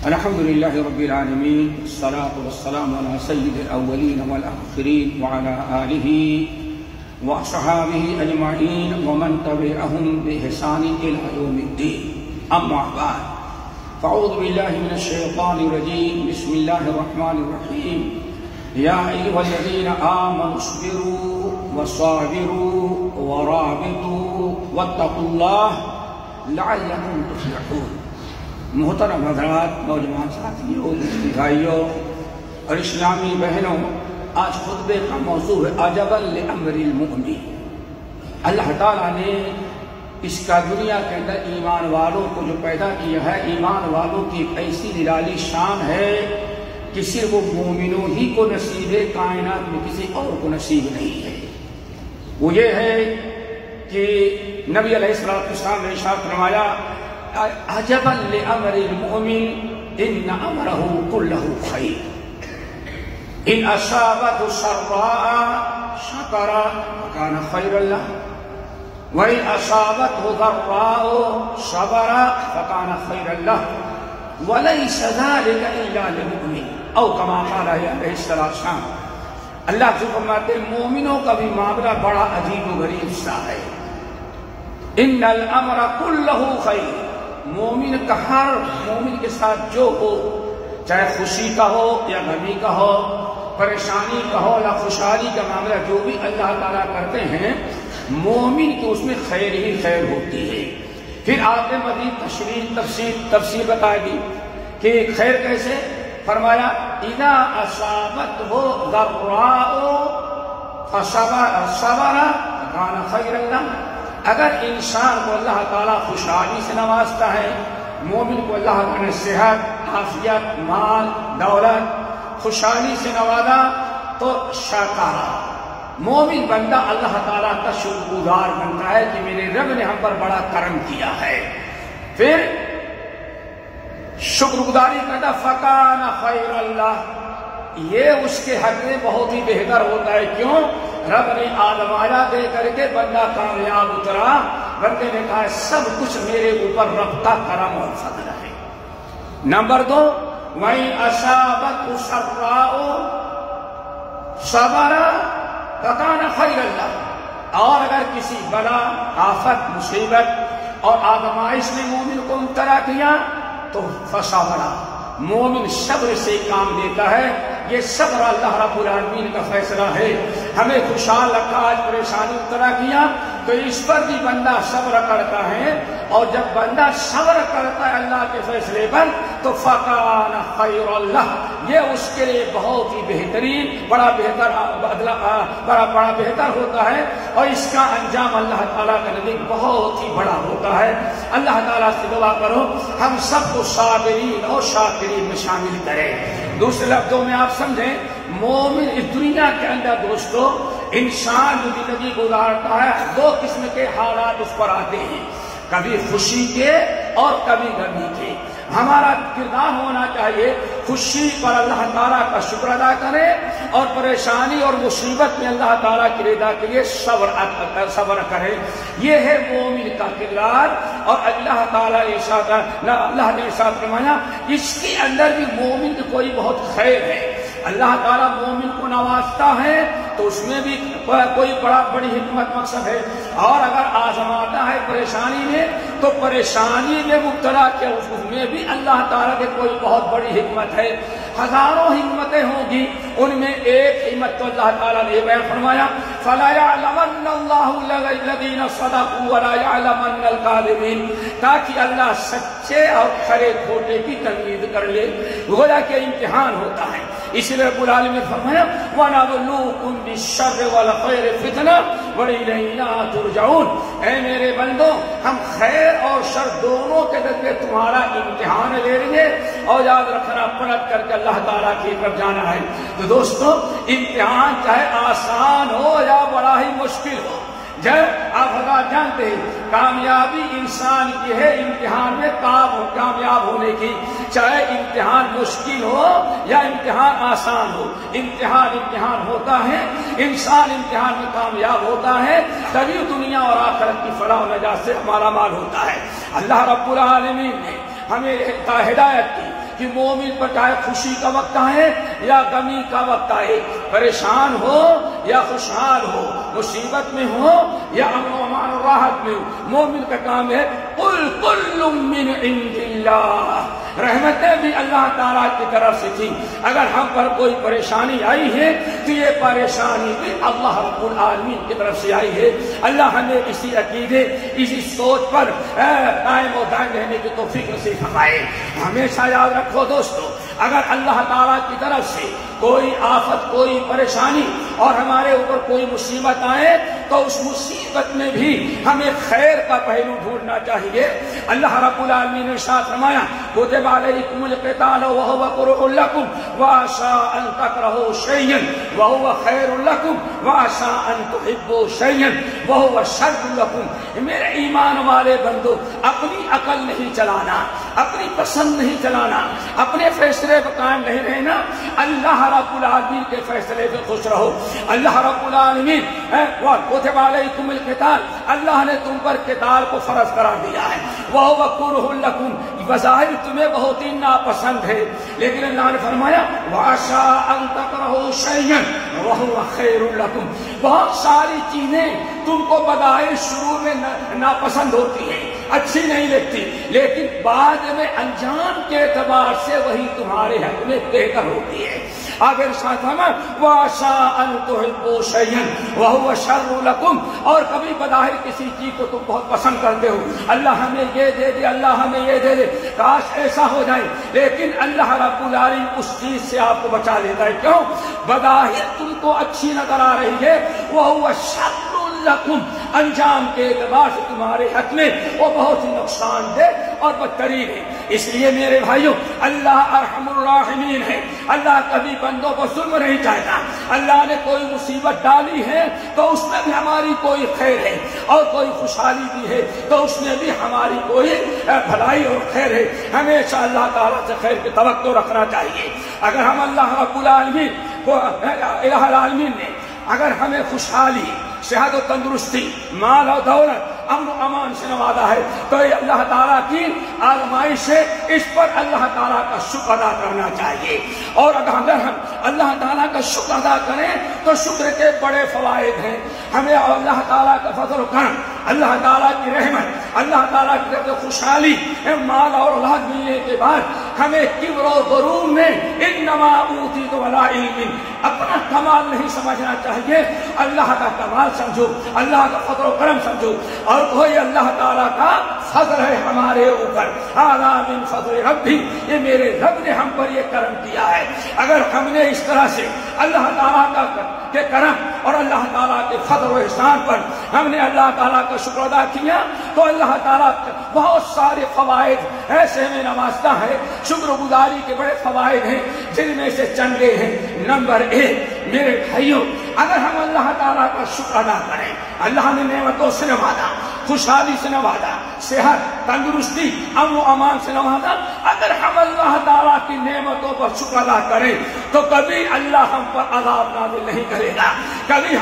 الحمد لله رب العالمين، الصلاة والسلام على سيد الأولين والآخرين وعلى آله وصحابه أجمعين ومن تبعهم بإحسان إلى يوم الدين. أما بعد، فأعوذ بالله من الشيطان الرجيم. بسم الله الرحمن الرحيم. يا أيها الذين آمنوا اصبروا وصابروا ورابطوا واتقوا الله لعلكم تفلحون. محترم حضرات، نوجوان ساتھیوں، بھائیوں اور اسلامی بہنوں، آج خطبے کا موضوع ہے عجبا لامر المؤمن۔ اللہ تعالیٰ نے اس کا دنیا کے اندر ایمان والوں کو جو پیدا کیا ہے، ایمان والوں کی ایسی نرالی شان ہے کہ صرف وہ مومنوں ہی کو نصیب ہے، کائنات میں کسی اور کو نصیب نہیں ہے۔ وہ یہ ہے کہ نبی علیہ السلام نے ارشاد فرمایا عجبا لامر المؤمن ان امرہ کلہ خیر، ان اصابته سراء شکر فکان خیرا لہ وان اصابته ضراء صبر فکان خیرا لہ ولیس ذلک الا للمؤمن، او کما قال علیہ السلام۔ اللہ سے فرماتے ہیں مومنوں کا بھی معاملہ بڑا عجیب و غریب سا ہے۔ ان الامر کلہ خیر، مومن کا ہر مومن کے ساتھ جو ہو، چاہے خوشی کا ہو یا غمی کا ہو، پریشانی کا ہو یا خوشحالی کا معاملہ، جو بھی اللہ تعالیٰ کرتے ہیں مومن کی اس میں خیر ہی خیر ہوتی ہے۔ پھر آپ نے مزید تفصیل بتا دی کہ خیر کیسے، فرمایا اذا اصابتہ ضراء فصبر کان خیرا لہ، اگر انسان کو اللہ تعالیٰ خوشحالی سے نوازتا ہے، مومن کو اللہ تعالیٰ نے صحت، عافیت، مال، دولت، خوشحالی سے نوازا تو شکر، مومن بندہ اللہ تعالیٰ کا شکر گزار بنتا ہے کہ میرے رب نے ہم پر بڑا کرم کیا ہے۔ پھر شکر گزاری کرتا فکان خیر اللہ، یہ اس کے حق میں بہت ہی بہتر ہوتا ہے۔ کیوں؟ رب نے آزمایا دے کر کے بندہ کامیاب اترا، بندے نے کہا سب کچھ میرے اوپر رب کا کرم اور فضل ہے۔ نمبر 2، وَإِنْ أَصَابَتْهُ سَرَّاءُ صَبَرَ فَكَانَ خَيْرًا لَهُ، اور اگر کسی بلا، آفت، مصیبت اور آزمائش نے مومن کو مبتلا کیا تو فصبر، مومن صبر سے کام لیتا ہے۔ یہ صبر اللہ رب العالمین کا فیصلہ ہے۔ ہمیں خوشحال رکھا، آج پریشانی مبتلا کیا تو اس پر بھی بندہ صبر کرتا ہے، اور جب بندہ صبر کرتا ہے اللہ کے فیصلے پر تو فکان خیر اللہ، یہ اس کے لیے بہت ہی بہترین، بڑا بہتر ہوتا ہے، اور اس کا انجام اللہ تعالیٰ کے نزدیک بہت ہی بڑا ہوتا ہے۔ اللہ تعالیٰ سے دعا کرو ہم سب کو صابرین اور شاکرین میں شامل کرے۔ دوسرے لفظوں میں آپ سمجھیں، مومن اس دنیا کے اندر دوستو، انسان جو زندگی گزارتا ہے، دو قسم کے حالات اس پر آتے ہیں، کبھی خوشی کے اور کبھی غمی کے۔ ہمارا کردار ہونا چاہیے خوشی پر اللہ تعالیٰ کا شکر ادا کرے، اور پریشانی اور مصیبت میں اللہ تعالیٰ کی رضا کے لیے صبر کرے۔ یہ ہے مومن کا کردار، اور اللہ تعالیٰ نے ارشاد فرمایا اس کے اندر بھی مومن کی کوئی بہت خیر ہے۔ اللہ تعالیٰ مومن کو نوازتا ہے تو اس میں بھی کوئی بڑی حکمت مقصد ہے، اور اگر آزماتا ہے پریشانی میں تو پریشانی میں مبتلا کیا اس میں بھی اللہ تعالیٰ کے کوئی بہت بڑی حکمت ہے۔ ہزاروں حکمتیں ہوں گی، ان میں ایک حکمت تو اللہ تعالیٰ نے بیان فرمایا فَلَا يَعْلَمَنَّ اللَّهُ الَّذِينَ صَدَقُوا وَلَا يَعْلَمَنَّ الْكَاذِبِينَ، تاکہ اللہ سچے اور کھرے کھوٹے کی تمیز کر لے۔ گویا کہ امتحان ہوتا ہے، اس لیے رب العالمین نے فرمایا وَنَبْلُوكُمْ بِالشَّرِّ وَالْخَيْرِ فِتْنَةً وَإِلَيْنَا تُرْجَعُونَ، اے میرے بندو ہم خیر اور شر دونوں کے ذریعے تمہارا امتحان لے لیں گے، اور یاد رکھنا پلٹ کر کے اللہ تعالیٰ کی طرف جانا ہے۔ تو دوستو امتحان چاہے آسان ہو یا بڑا ہی مشکل ہو، جب آپ حضرات جانتے ہیں کامیابی انسان کی ہے امتحان میں کامیاب ہونے کی، چاہے امتحان مشکل ہو یا امتحان آسان ہو، امتحان ہوتا ہے، انسان امتحان میں کامیاب ہوتا ہے، تبھی دنیا اور آخرت کی فلاح و نجات سے ہمارا مال ہوتا ہے۔ اللہ رب العالمین نے ہمیں ہدایت کی کہ مومن پر چاہے خوشی کا وقت آئے یا غمی کا وقت آئے، پریشان ہو یا خوشحال ہو، مصیبت میں ہو یا امن و امان و راحت میں ہو، مومن کا کام ہے قل کل من عند اللہ، رحمتیں بھی اللہ تعالیٰ کی طرف سے تھی۔ اگر ہم پر کوئی پریشانی آئی ہے تو یہ پریشانی بھی اللہ رب العالمین کی طرف سے آئی ہے۔ اللہ ہمیں اسی عقیدے، اسی سوچ پر قائم و دائم رہنے کی توفیق نصیب فرمائے۔ ہمیشہ یاد رکھو دوستو، اگر اللہ تعالیٰ کی طرف سے کوئی آفت، کوئی پریشانی اور ہمارے اوپر کوئی مصیبت آئے تو اس مصیبت میں بھی ہمیں خیر کا پہلو ڈھونڈنا چاہیے۔ اللہ رب العالمین نے ارشاد فرمایا کتب علیکم القتال وهو کرہ لکم وعسى ان تکرہوا شیئا وهو خیر لکم وعسى ان تحبوا شیئا وهو شر لکم۔ میرے ایمان والے بندو، اپنی عقل نہیں چلانا، اپنی پسند نہیں چلانا، اپنے فیصلے پر قائم نہیں رہنا، اللہ رب العالمین کے فیصلے پہ خوش رہو۔ اللہ رب العالمین کتب علیکم القتال، اللہ نے تم پر قتال کو فرض قرار دیا ہے، وہو کرہ لکم، بظاہر تمہیں بہت ہی ناپسند ہے، لیکن اللہ نے فرمایا وعسى ان تکرہوا شیئا وہو خیر لکم۔ بہت ساری چیزیں تم کو بظاہر شروع میں ناپسند ہوتی ہیں، اچھی نہیں لگتی، لیکن بعد میں انجام کے اعتبار سے وہی تمہارے حق میں بہتر ہوتی ہے۔ آگے ارشاد فرمایا وعسى ان تحبوا شیئا وهو شر لکم، اور کبھی بظاہر کسی چیز کو تم بہت پسند کرتے ہو، اللہ ہمیں یہ دے دے، اللہ ہمیں یہ دے دے، کاش ایسا ہو جائے، لیکن اللہ رب العالمین اس چیز سے آپ کو بچا لیتا ہے۔ کیوں؟ بظاہر تم کو اچھی نظر آ رہی ہے، وہو شر لکم، انجام کے اعتبار سے تمہارے حق میں وہ بہت ہی نقصان دہ اور بدترین ہے۔ اس لیے میرے بھائیوں، اللہ ارحم الراحمین ہے، اللہ کبھی بندوں کو ظلم نہیں چاہتا۔ اللہ نے کوئی مصیبت ڈالی ہے تو اس میں بھی ہماری کوئی خیر ہے، اور کوئی خوشحالی بھی ہے تو اس میں بھی ہماری کوئی بھلائی اور خیر ہے۔ ہمیشہ اللہ تعالیٰ سے خیر کی توقع رکھنا چاہیے۔ اگر ہم اللہ رب العالمین کو الہ العالمین نے اگر ہمیں خوشحالی، صحت و تندرستی، مال و دولت، امن و امان سے نوازا ہے تو یہ اللہ تعالیٰ کی آزمائش ہے، اس پر اللہ تعالیٰ کا شکر ادا کرنا چاہیے۔ اور اگر ہم اللہ تعالیٰ کا شکر ادا کریں تو شکر کے بڑے فوائد ہیں۔ ہمیں اللہ تعالیٰ کا فضل و کرم، اللہ تعالیٰ کی رحمت، اللہ تعالیٰ کی طرف سے خوشحالی، مال اور اولاد ملنے کے بعد ہمیں کبر و غرور میں انما اوتیت علی علم، اپنا کمال نہیں سمجھنا چاہیے، اللہ کا کمال سمجھو، اللہ کا فضل و کرم سمجھو، اور کوئی اللہ تعالیٰ کا فضل ہے ہمارے اوپر۔ ھذا من فضل ربی، یہ میرے رب نے ہم پر یہ کرم کیا ہے۔ اگر ہم نے اس طرح سے اللہ تعالیٰ کے کرم اور اللہ تعالیٰ کے فضل و احسان پر ہم نے اللہ تعالیٰ کا شکر ادا کیا تو اللہ تعالیٰ بہت سارے فوائد ایسے ہمیں نوازتا ہے۔ شکر گزاری کے بڑے فوائد ہیں، جن میں سے چندے ہیں۔ نمبر 1 میرے بھائیوں، اگر ہم اللہ تعالیٰ کا شکر ادا کریں، اللہ نے نعمتوں سے نوازا، خوشحالی سے نوازا، صحت، تندرستی، امن و امان سے نوازا، اگر ہم اللہ تعالیٰ کی نعمتوں پر شکر ادا کریں تو کبھی اللہ ہم پر عذاب نازل نہیں کرے گا، کبھی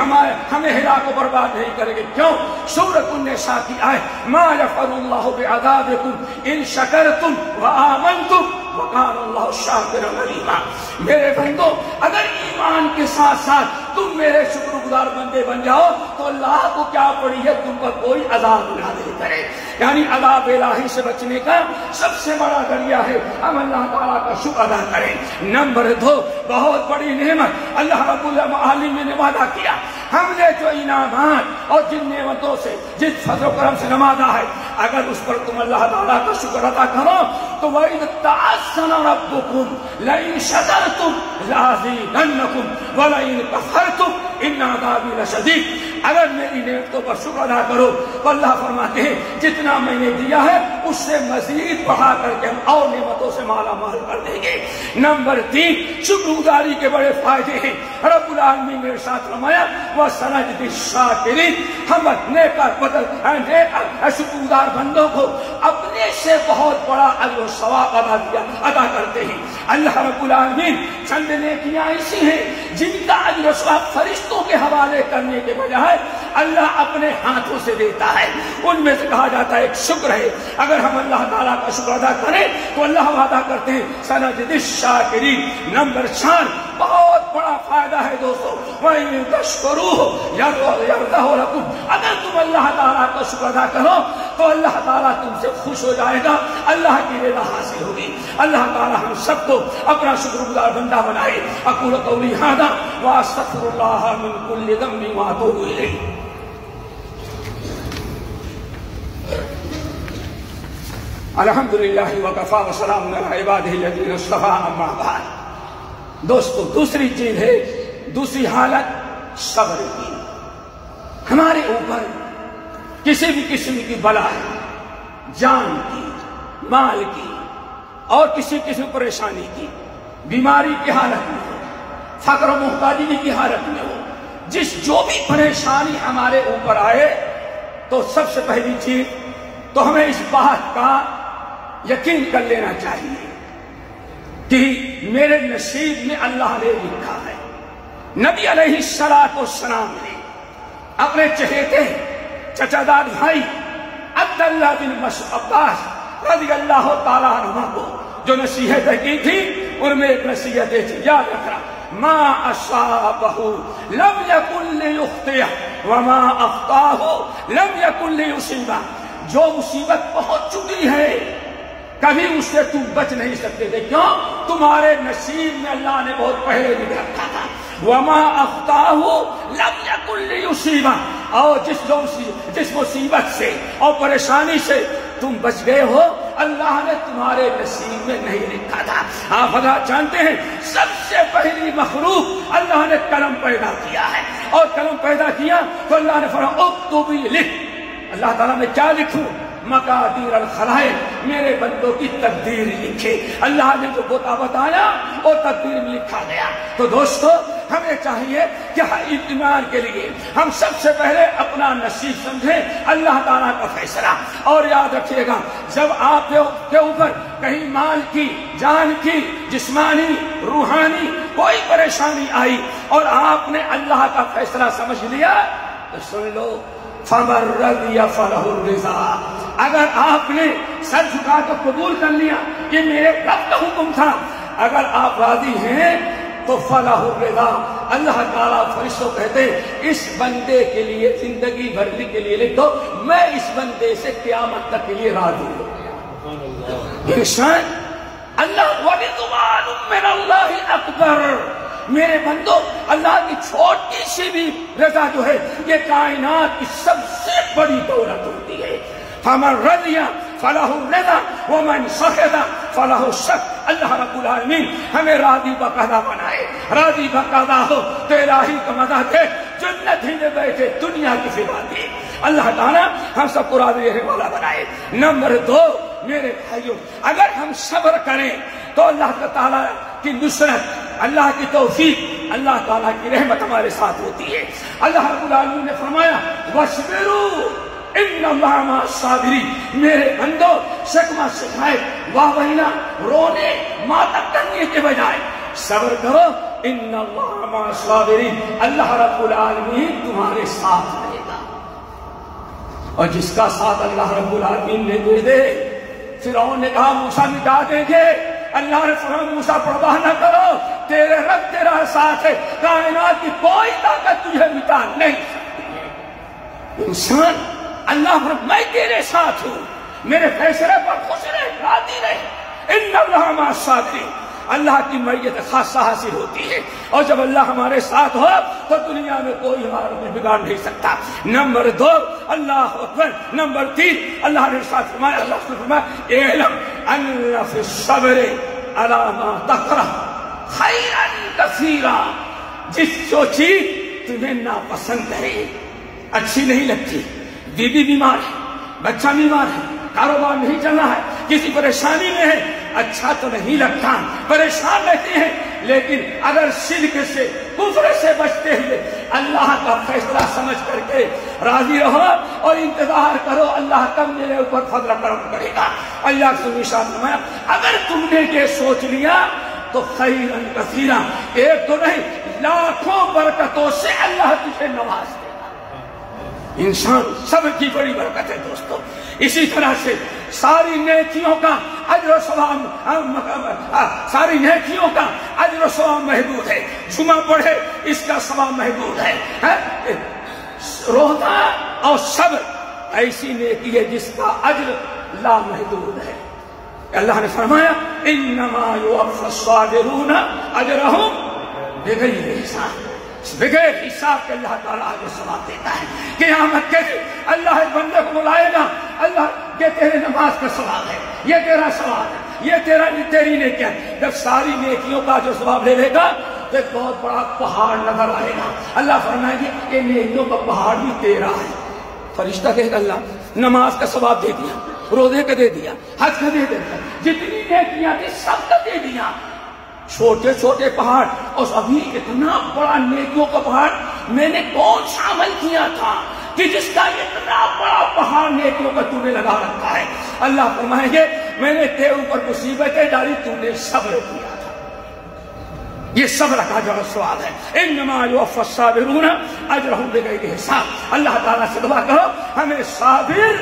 ہمیں ہلاک و برباد نہیں کرے گا۔ کیوں؟ سورۃ النساء کی آیت ما یفعل اللہ بعذابکم ان شکرتم وآمنتم وکان اللہ شاکرا علیما۔ میرے بندو، اگر ایمان کے ساتھ ساتھ تم میرے شکر گزار بندے بن جاؤ تو اللہ کو کیا پڑی ہے تم پر کوئی عذاب نازل کرے۔ یعنی عذاب الہی سے بچنے کا سب سے بڑا ذریعہ ہے ہم اللہ تعالیٰ کا شکر ادا کریں۔ نمبر 2، بہت بڑی نعمت اللہ رب العالمین نے وعدہ کیا، ہم نے جو انعامات اور جن نعمتوں سے، جس فضل و کرم سے نوازا ہے، اگر اس پر تم اللہ تعالیٰ کا شکر ادا کرو تو وَإِذْ تَعَذَّنَ رَبُّكُمْ لَئِن شَكَرْتُمْ لَأَزِيدَنَّكُمْ وَلَئِن كَفَرْتُمْ إِنَّ عَذَابِي لَشَدِيدٌ۔ اگر میری نعمتوں پر شکر ادا کرو تو اللہ فرماتے ہیں جتنا میں نے دیا ہے اس سے مزید بڑھا کر کے ہم اور نعمتوں سے مالا مال کر دیں گے۔ نمبر 3، شکر گزاری کے بڑے فائدے ہیں۔ رب العالمین نے ارشاد فرمایا وَسَنَجْزِي الشَّاكِرِينَ، ہم شکر گزار بندوں کو اپنے سے بہت بڑا اجر و ثواب ادا کرتے ہیں۔ اللہ رب العالمین چند نیکیاں ایسی ہیں جن کا اجر و ثواب فرشتوں کے حوالے کرنے کے بجائے اللہ اپنے ہاتھوں سے دیتا ہے. ان میں سے کہا جاتا ہے ایک شکر ہے. اگر ہم اللہ تعالیٰ کا شکر ادا کریں تو اللہ وعدہ کرتے ہیں سنجزی الشاکرین. نمبر 4 بہت بڑا فائدہ ہے دوستو. وَإِن تَشْكُرُوهُ يَرْضَهُ لَكُمْ. اگر تم اللہ تعالیٰ کا شکر ادا کرو تو اللہ تعالیٰ تم سے خوش ہو جائے گا, اللہ کی رضا حاصل ہوگی. اللہ تعالیٰ ہم سب کو اپنا شکر گزار بندہ بنائے. اقول قولی ھذا واستغفر اللہ من کل ذنب واتوب الیہ. الحمدللہ وکفی وسلام علی عبادہ الذین اصطفی. اما بعد دوستو, دوسری چیز ہے, دوسری حالت صبر کی. ہمارے اوپر کسی بھی قسم کی بلا ہے, جان کی, مال کی اور کسی قسم پریشانی کی, بیماری کی حالت میں ہو, فقر و محتاجی کی حالت میں ہو, جو بھی پریشانی ہمارے اوپر آئے تو سب سے پہلی چیز تو ہمیں اس بات کا یقین کر لینا چاہیے کہ میرے نصیب میں اللہ نے لکھا ہے. نبی علیہ السلام نے اپنے چہیتے چچا داد بھائی عبداللہ بن عباس رضی اللہ تعالیٰ عنہ کو جو نصیحت کی تھی, ان میں ایک نصیحت تھی, یاد رکھنا, ما اصابہ لم یکن لیخطئہ وما اخطاہ لم یکن لیصیبہ. جو مصیبت پہنچ چکی ہے کبھی اس سے تم بچ نہیں سکتے تھے. کیوں؟ تمہارے نصیب میں اللہ نے بہت پہلے بھی رکھا تھا. وما اخطاہ لم یکن لیصیبہ. اور جس مصیبت سے اور پریشانی سے تم بچ گئے ہو اللہ نے تمہارے نصیب میں نہیں لکھا تھا. آپ حضرات جانتے ہیں سب سے پہلی مخلوق اللہ نے قلم پیدا کیا ہے, اور قلم پیدا کیا تو اللہ نے فرمایا اکتب لکھ. اللہ تعالیٰ نے کیا لکھوں؟ مقادیر الخلائق, میرے بندوں کی تقدیر لکھے. اللہ نے جو بتایا اور تقدیر میں لکھا گیا. تو دوستو ہمیں چاہیے کہ ایمان کے لیے ہم سب سے پہلے اپنا نصیب سمجھیں, اللہ تعالیٰ کا فیصلہ. اور یاد رکھیے گا جب آپ کے اوپر کہیں مال کی, جان کی, جسمانی, روحانی کوئی پریشانی آئی اور آپ نے اللہ کا فیصلہ سمجھ لیا تو سن لو فَمَن رَضِيَ فَلَهُ الرِّضَا. اگر آپ نے سر جھکا کر قبول کر لیا کہ میرے رب کا حکم تھا, اگر آپ راضی ہیں تو فَلَهُ الرِّضَا. اللہ تعالیٰ فرشتوں کہتے ہیں اس بندے کے لیے زندگی بھر کے لیے لکھ دو, میں اس بندے سے قیامت تک کے لیے راضی ہوں. انسان اللہ وَرِضْوَانٌ مِّنَ اللَّهِ أَكْبَرُ. میرے بندو اللہ کی چھوٹی سی بھی رضا جو ہے یہ کائنات کی سب سے بڑی دولت ہوتی ہے. فَمَن رَضِيَ فَلَهُ الرِّضَا وَمَن سَخِطَ فَلَهُ السَّخْطُ. اللہ رب العالمین ہمیں راضی باقاعدہ بنائے. راضی باقاعدہ ہو تو الہی کا مزہ دے, جنت ہی میں بیٹھے دنیا کی فضا دے. اللہ تعالیٰ ہم سب کو راضی رہنے والا بنائے. نمبر 2 میرے بھائیوں, اگر ہم صبر کریں تو اللہ تعالیٰ کی نصرت, اللہ کی توفیق, اللہ تعالیٰ کی رحمت ہمارے ساتھ ہوتی ہے. اللہ رب العالمین نے فرمایا وَاصْبِرُوا إِنَّ اللَّهَ مَعَ الصَّابِرِينَ. میرے بندو شکوہ شکایت واہ وینا رونے ماتم کرنے کے بجائے صبر کرو. إِنَّ اللَّهَ مَعَ الصَّابِرِينَ. اللہ رب العالمین تمہارے ساتھ رہے گا. اور جس کا ساتھ اللہ رب العالمین نے دے دے, فرعون نے کہا موسیٰ مٹا دیں گے, اللہ نے فرمایا موسیٰ پرواہ نہ کرو, تیرے رب تیرا ساتھ ہے, کائنات کی کوئی طاقت تجھے مٹا نہیں سکتی. انسان اللہ فرمایا میں تیرے ساتھ ہوں, میرے فیصلے پر خوش رہے, راضی رہے. ان اللہ مع الصابرین. اللہ کی معیت خاصہ حاصل ہوتی ہے, اور جب اللہ ہمارے ساتھ ہو تو دنیا میں کوئی ہمارا بگاڑ نہیں سکتا. نمبر 2 اللہ اکبر. نمبر 3 اللہ نے ساتھ فرمایا, اللہ نے فرمایا اعلم ان فی الصبر علی ما تکرہ خیرا کثیرا. جو چیز تمہیں ناپسند ہے, اچھی نہیں لگتی, بیوی بیمار ہے, بچہ بیمار ہے, کاروبار نہیں چل رہا ہے, کسی پریشانی میں ہے, اچھا تو نہیں لگتا, پریشان رہتے ہیں, لیکن اگر شرک سے کفر سے بچتے ہوئے اللہ کا فیصلہ سمجھ کر کے راضی رہو اور انتظار کرو, اللہ کب میرے اوپر فضل کرم کرے گا. اللہ سے نشان فرمایا اگر تم نے یہ سوچ لیا تو خیرن کثیرا, ایک تو نہیں لاکھوں برکتوں سے اللہ تجھے نواز دے گا. انسان صبر کی بڑی برکت ہے دوستو. اسی طرح سے ساری نیکیوں کا اجر و ثواب، ساری نیکیوں کا اجر و ثواب محدود ہے. جمعہ پڑھے اس کا ثواب محدود ہے. روزہ اور صبر ایسی نیکی ہے جس کا اجر لا محدود ہے. اللہ نے فرمایا انما یوفی الصابرون اجرہم بغیر حساب، بغیر حساب کے اللہ تعالیٰ آگے ثواب دیتا ہے. قیامت کے دن اللہ ایک بندے کو بلائے گا، اللہ یہ تیرے نماز کا ثواب ہے، یہ تیرا ثواب ہے، یہ تیری نیکی ہے. جب ساری نیکیوں کا جو ثواب لے لے گا تو ایک بہت بڑا پہاڑ نظر آئے گا. اللہ فرمائے گا کہ نیکیوں کا پہاڑ بھی تیرا ہے. فرشتہ کہے گا اللہ نماز کا ثواب دے دیا، روزے کا دے دیا، حج کا دے دیا، جتنی نیکیاں تھی سب کا دے دیا. چھوٹے چھوٹے پہاڑ اور ابھی اتنا بڑا نیکیوں کا پہاڑ میں نے کون سا عمل کیا تھا کہ جس کا اتنا بڑا پہاڑ نیکیوں کا تو نے لگا رکھا ہے. اللہ فرمائیں گے میں نے تیرے اوپر مصیبتیں ڈالی، تو نے صبر کیا تھا. یہ صبر کا جو ثواب ہے. انما یوفی الصابرون اجرہم بغیر حساب. اللہ تعالیٰ سے دعا کرو ہمیں صابر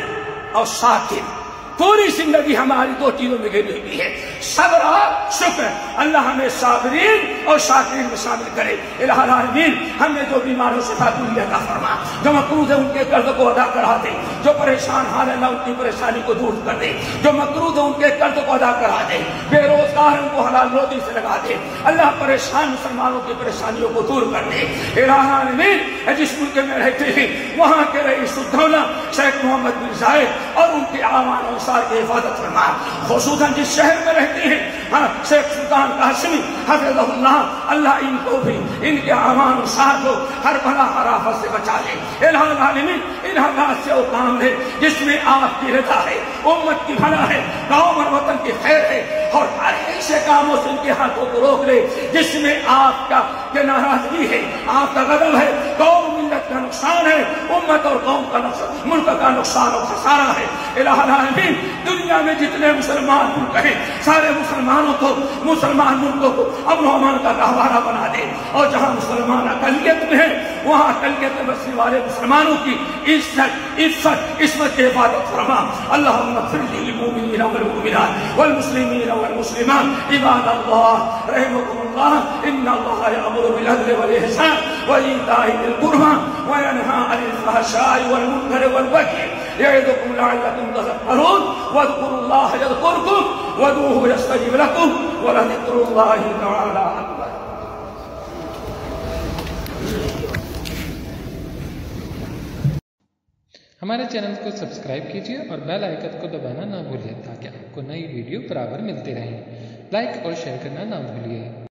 اور شاکر، پوری زندگی ہماری دو چیزوں میں گھری ہوئی ہے، صبر اور شکر. اللہ ہمیں صابرین اور شاکرین میں شامل کرے. الہ العالمین ہمیں جو بیماروں سے تعلق عطا فرما، جو مقروض ہے ان کے قرض کو ادا کرا دے، جو پریشان حال ہے اللہ ان کی پریشانی کو دور کر دے، جو مقروض ہے ان کے قرض کو ادا کرا دے، بے روزگار ان کو حلال روزی سے لگا دے. اللہ پریشان مسلمانوں کی پریشانیوں کو دور کر دے. الہ العالمین جس ملک میں رہتے ہیں وہاں کے رئیس الدولہ شیخ محمد بن زاید اور ان کے اعوان کی حفاظت فرما. خصوصاً جس شہر میں رہتے ہیں شیخ سلطان قاسمی حفظہ اللہ، اللہ ان کو بھی ان کے اعوان کو ہر بلا ہر آفت سے بچا لے. الہ العالمین ان حالات سے وہ کام ہے جس میں آپ کی رضا ہے، امت کی بھلا ہے، قوم اور وطن کی خیر ہے، اور ہر ایسے کاموں سے ان کے ہاتھوں کو روک لے جس میں آپ کا ناراضگی ہے، آپ کا غضب ہے، قوم ملت کا نقصان ہے، امت اور قوم کا نقصان، ملک کا نقصان اور خسارہ ہے. الہ العالمین دنیا میں جتنے مسلمان ملک ہیں سارے مسلمانوں کو، مسلمان ملکوں کو امن و امان کا گہوارہ بنا دے، اور جہاں مسلمان اقلیت میں ہیں وہاں اقلیت میں بسنے والے مسلمانوں کی عزت عصمت کی حفاظت فرما. اللہم اغفر للمؤمنین والمؤمنات والمسلمین والمسلمات عباد اللہ رحمکم اللہ. ان اللہ یأمر بالعدل والإحسان وإيتاء ذی القربى وینہی عن الفحشاء والمنکر والبغی یعظکم لعلکم تذکرون. واذکروا اللہ یذکرکم وادعوہ یستجب لکم ولذکر اللہ تعالی اکبر. ہمارے چینل کو سبسکرائب کیجیے اور بیل آئیکن کو دبانا نہ بھولیں تاکہ آپ کو نئی ویڈیو برابر ملتی رہیں. لائک اور شیئر کرنا نہ بھولیے.